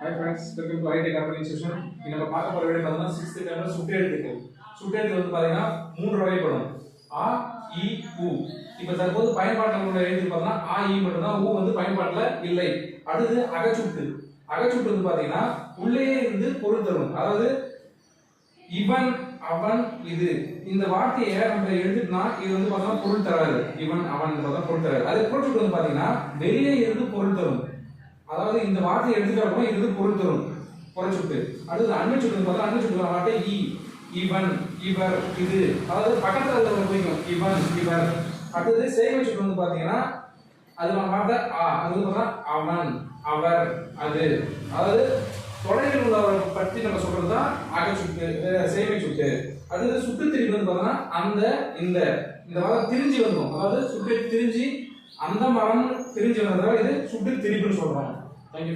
Hi friends, welcome to IT Company session. நம்ம பார்க்க போற வீடியோ பார்த்தா 6th டேர்ம்ல சுட்டெழுத்துக்கள். சுட்டெழுத்து வந்து பாத்தீங்கன்னா மூன்று வகைப்படும். ஆ, இ, உ. இப்ப தற்போது பயன்பாட்டில் உள்ள எழுத்து பார்த்தா ஆ, இ மட்டும் தான், உ வந்து பயன்பாட்டில் இல்லை. அடுத்து அகச்சுட்டு. அகச்சுட்டு வந்து பாத்தீங்கன்னா உள்ளே இருந்து பொருள் தரும். அதாவது இவன், அவன், இது இந்த வார்த்தையை நம்ம எழுதிட்டோம்னா இது வந்து பார்த்தா பொருள் தராது. இவன், அவன் பார்த்தா பொருள் தராது. அது புறச்சுட்டு வந்து பாத்தீங்கன்னா வெளியே இருந்து பொருள் தரும். அதாவது இந்த வார்த்தையை எடுத்துட்டா கூட இது பொருள் தரும் புறச்சுட்டு. அடுத்து அண்மை சுட்டு பார்த்தா அண்மை சுட்டு வார்த்தை இ, இவன், இவர், இது. அதாவது பக்கத்துல இருக்கிற போய்க்கும் இவன், இவர். அடுத்தது சேவை சுட்டு வந்து பாத்தீங்கன்னா அது வார்த்தை ஆ, அது வந்து அவன், அவர், அது. அதாவது தொலைவில் உள்ளவரை பற்றி நம்ம சொல்றதுதான் அகச்சுட்டு, சேவை சுட்டு. அடுத்தது சுட்டு திரிப்பு வந்து பார்த்தோம்னா அந்த இந்த வார்த்தை திரிஞ்சு வந்துடும். அதாவது சுட்டு திரிஞ்சு அந்த மரம் திரிஞ்சு வந்ததால இது சுட்டு திரிப்புன்னு சொல்றோம். Thank you.